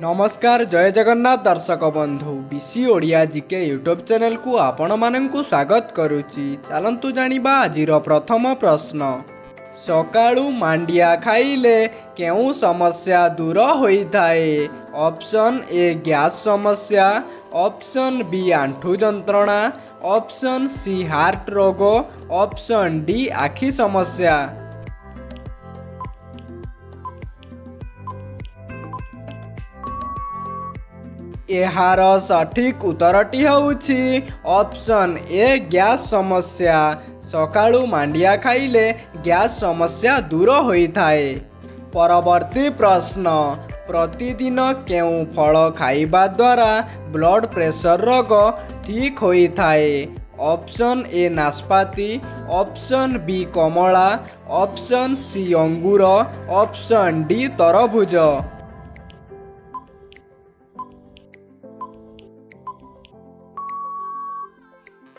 नमस्कार जय जगन्नाथ दर्शक बंधु BC Odia GK YouTube channel को आपण मानंकु स्वागत करुच्ची। चलंतु जानिबा आजिर प्रथम प्रश्न। सकाळू मांडिया खाइले केउ समस्या दूर होइथाए? ऑप्शन ए गैस समस्या, ऑप्शन बी आंठू जंत्रणा, ऑप्शन सी हार्ट रोग, ऑप्शन डी आखि समस्या। एहार सठिक उत्तरटी होउछि ऑप्शन ए गैस समस्या। सकाळू मांडिया खाइले गैस समस्या दूर होइथाए। परवर्ती प्रश्न। प्रतिदिन केउ फल खाइबा द्वारा ब्लड प्रेशर रोग ठीक होइथाए? ऑप्शन ए नाशपाती, ऑप्शन बी कमला, ऑप्शन सी अंगूर, ऑप्शन डी तरबूज।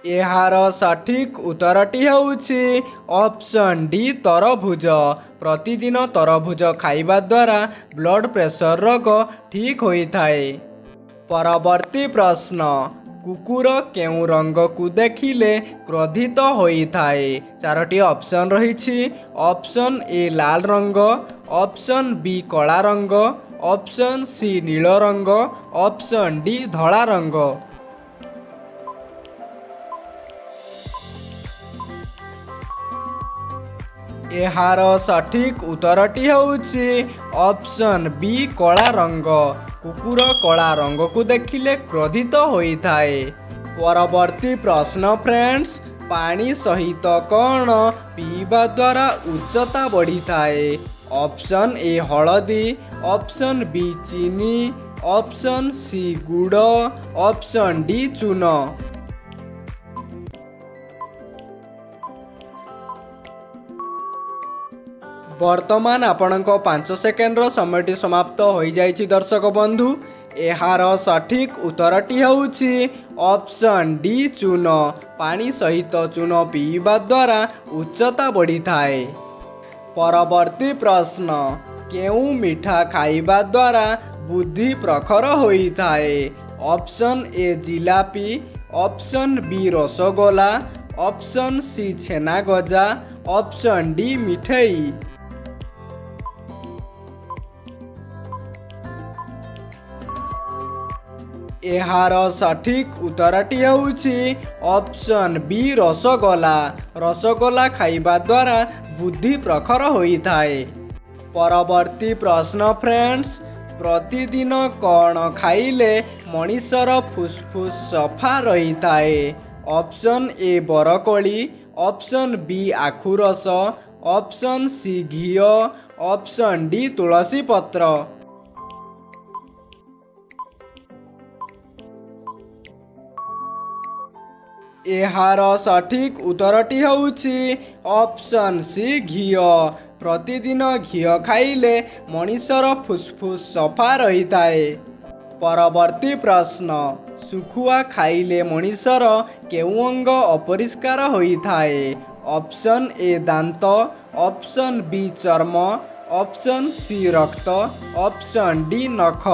एहार सठिक उत्तरटी होउछि ऑप्शन डी तरबूज। प्रतिदिन तरबूज खाइबा द्वारा ब्लड प्रेशर रोग ठीक होइथाए। परवर्ती प्रश्न। कुकुर केउ रंग को देखिले क्रोधित होइथाए? चारोटी ऑप्शन रहिछि। ऑप्शन ए लाल रंग, ऑप्शन बी कला रंग, ऑप्शन सी नील रंग, ऑप्शन डी धला रंग। एहार सठिक उत्तरटी होउछि ऑप्शन बी कला रंग। कुकुर कला रंग को देखिले क्रोधित होइथाए। परवर्ती प्रश्न फ्रेंड्स। पानी सहित कौन पीवा द्वारा उच्चता बढ़ी थाए? ऑप्शन ए हलदी, ऑप्शन बी चीनी, ऑप्शन सी गुड़, ऑप्शन डी चून। वर्तमान आपणक 5 सेकेंड्र समय समाप्त हो जाइछि दर्शक बंधु। एहार सठिक उत्तरटी होउछि ऑप्शन डी चून। पानी सहित चून पीवा द्वारा उच्चता बढ़ी थाए। परवर्ती प्रश्न। केउ मिठा खाइबा द्वारा बुद्धि प्रखर होइथाए? Option A jalebi, option B rasagola, option C chhena gaja, option D मिठई। एहार सठिक उत्तरटी होउछि ऑप्शन बी रसगोला। रसगोला खाइबा द्वारा बुद्धि प्रखर होइथाए। परवर्ती प्रश्न फ्रेंड्स। प्रतिदिन कौन खाइले मनीषर फुसफुस सफा रहिथाए? ऑप्शन ए बरकोली, ऑप्शन बी आखु रस, ऑप्शन सी घी, ऑप्शन डी तुलसी पत्र। एहार सठिक उत्तरटी होउछि ऑप्शन सी घी। प्रतिदिन घी खाइले मनीषर फुसफुस सफा रहिथाए। परवर्ती प्रश्न। सुखुआ खाइले मनीषर केउ अंग अपरिष्कार होइथाए? ऑप्शन ए दांत, ऑप्शन बी चर्म, ऑप्शन सी रक्त, ऑप्शन डी नख।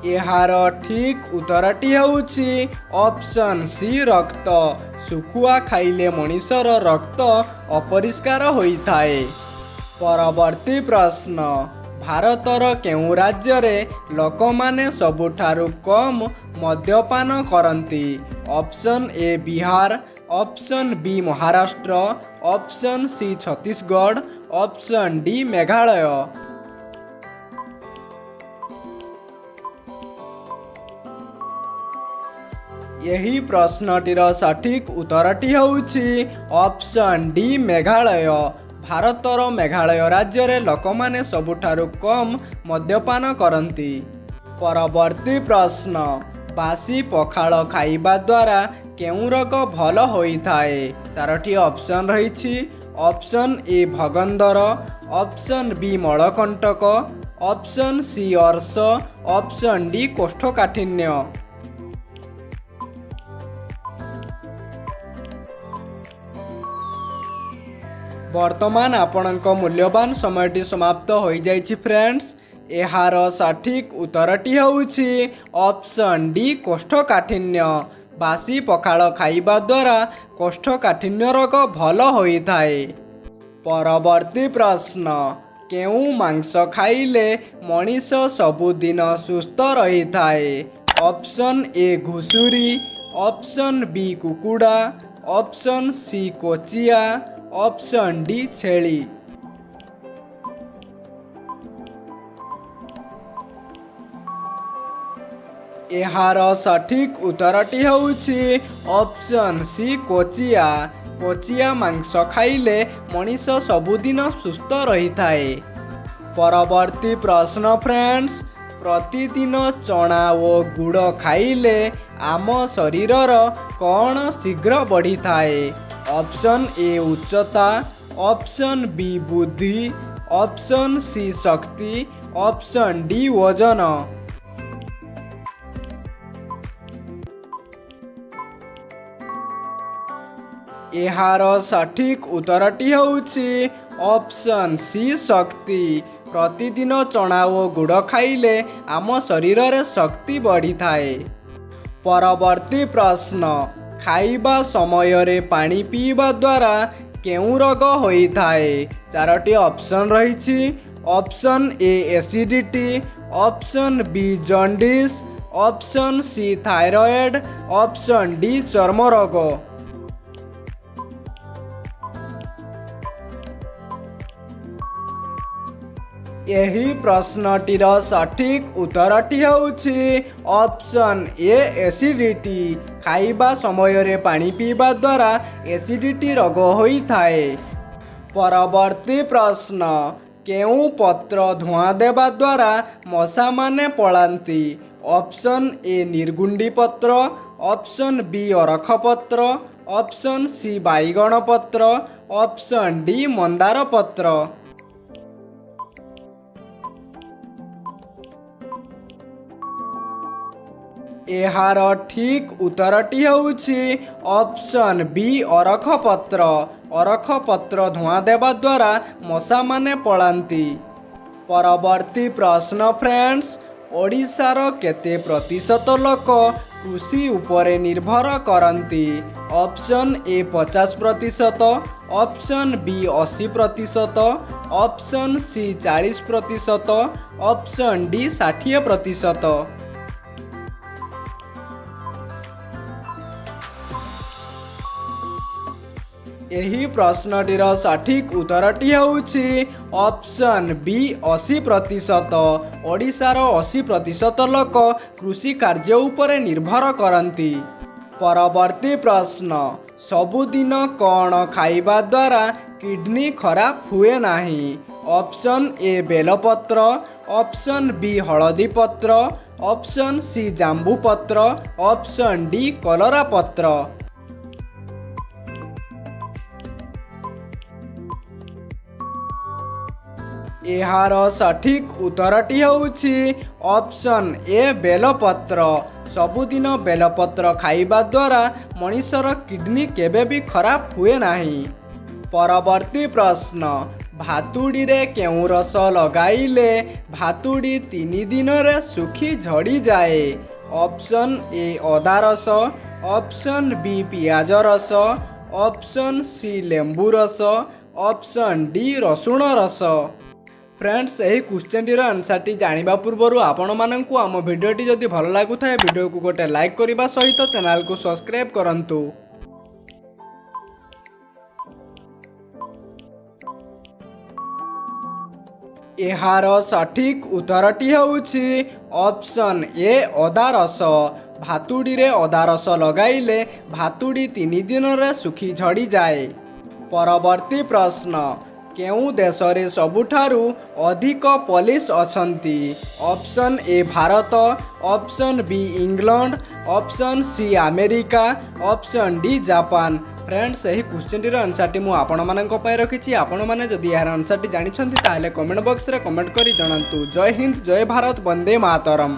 एहार ठीक उत्तरटी होउछि ऑप्शन सी रक्त। सुखुआ खाइले मनीषर रक्त अपरिष्कार होइथाए। परवर्ती प्रश्न। भारतर केउ राज्य रे लोकमाने सबुठारु कम मद्यपान करंती? Option A Bihar, option B Maharashtra, option C Chhattisgarh, option D Meghalaya. यही प्रश्नटीर सठिक उत्तरटी होउछि ऑप्शन डी मेघालय। भारतर मेघालय राज्य रे लोकमाने सबुठारु कम मद्यपान करंती। परवर्ती प्रश्न। बासी पखाल खाइबा द्वारा केउ रोग भल होइथाए? चारोटी ऑप्शन रहिछि। ऑप्शन ए भगंदर, ऑप्शन बी मलकंटक, ऑप्शन सी अर्श, ऑप्शन डी कोष्ठकाठिन्य। वर्तमान आपणक मूल्यवान समयटी समाप्त हो जाइछि फ्रेंड्स। एहार सठिक उत्तरटी होउछि ऑप्शन डी कोष्ठकाठिन्य। बासी पखाल खाइबा द्वारा कोष्ठकाठिन्य रोग भल होइथाए। परवर्ती प्रश्न केउ मांस खाइले मनीष सबुदिन सुस्थ रही थाए। ऑप्शन ए घुसुरी, ऑप्शन बी कुकुड़ा, ऑप्शन सी कोचिया, ऑप्शन डी छेली। एहार सठिक उत्तरटी होउछि ऑप्शन सी कोचिया। कोचिया मांस खाइले मनीष सबुदिन सुस्थ रही थाए। परवर्ती प्रश्न फ्रेंड्स प्रतिदिन चना और गुड़ खाइले आम शरीरर कौन शीघ्र बढ़ी थाए। ऑप्शन ए उच्चता, ऑप्शन बी बुद्धि, ऑप्शन सी शक्ति, ऑप्शन डी वजन। एहार सठिक उत्तरटी होउछि ऑप्शन सी शक्ति। प्रतिदिन चना और गुड़ खाइले आम शरीर रे शक्ति बढ़ी थाए। परवर्ती प्रश्न खाइबा समय रे पानी पीवा द्वारा केउ रोग होई थाए। चारोटी ऑप्शन रही। Option A acidity, option B jaundice, option C thyroid, option D चर्म रोग। यही प्रश्नटीर सठिक उत्तरटी होउछि ऑप्शन ए एसिडिटी। खाइबा समय रे पानी पीवा द्वारा एसिडिटी रोग होई थाए। परवर्ती प्रश्न केउ पत्र धुआं देवा द्वारा मशा माने पलांती। ऑप्शन ए निर्गुंडी पत्र, ऑप्शन बी अरख पत्र, ऑप्शन सी बाइगण पत्र, ऑप्शन डी मंदार पत्र। एहार ठीक उत्तरटी होउछि ऑप्शन बी अरख पत्र। अरख पत्र धुआं देवा द्वारा मशा माने पलांती। परवर्ती प्रश्न फ्रेंड्स ओडिशार केते प्रतिशत लोक कृषि उपरे निर्भर करती। Option A 50%, option B 80%, option C 40%, option D 60%। यही प्रश्नटीर सठिक उत्तरटी होउछि ऑप्शन बी 80%। ओडिशार 80% लोक कृषि कार्य उपरे निर्भर करती। परवर्ती प्रश्न सबुदिन कौन खाइबा द्वारा किडनी खराब हुए नाही। ऑप्शन ए बेलपत्र, ऑप्शन बी हलदी पत्र, ऑप्शन सी जांबू पत्र, ऑप्शन डी कलरा पत्र। एहार सठिक उत्तरटी होउछि ऑप्शन ए बेलपत्र। सबुदिन बेलपत्र खाइबा द्वारा मनीषर किडनी केबे भी खराब हुए नाही। परवर्ती प्रश्न भातुड़ी रे केउ रस लगाइले भातुड़ी 3 दिन रे सुखी झड़ी जाए। ऑप्शन ए अदा रस, ऑप्शन बी पियाज रस, ऑप्शन सी लेंबू रस, ऑप्शन डी रसुण रस। फ्रेंड्स यही क्वेश्चन टीर आंसर टी जानिबा पूर्व आपण माननकु आम भिडियोटी जदि भल लागुथाय भिडियो को गोटे लाइक करने सहित चैनल को सब्सक्राइब करंतु। एहार सठिक उत्तरटी होउछि ऑप्शन ए अदा रस। भातुड़ी रे अदा रस लगाइले भातुड़ी 3 दिन रे सुखी झड़ी जाए। परवर्ती प्रश्न केउ देश रे सबुठारु अधिक पुलिस अछंती। Option A Bharat, option B England, option C America, option D Japan. Friends यही क्वेश्चन टीर आंसर टी मु आपण मानक पय रखिछि। आपण माने जदि यार आंसर टी जानि छंती ताले कमेंट बॉक्स रे कमेंट करी जणांतु। जय हिंद, जय भारत, वंदे मातरम।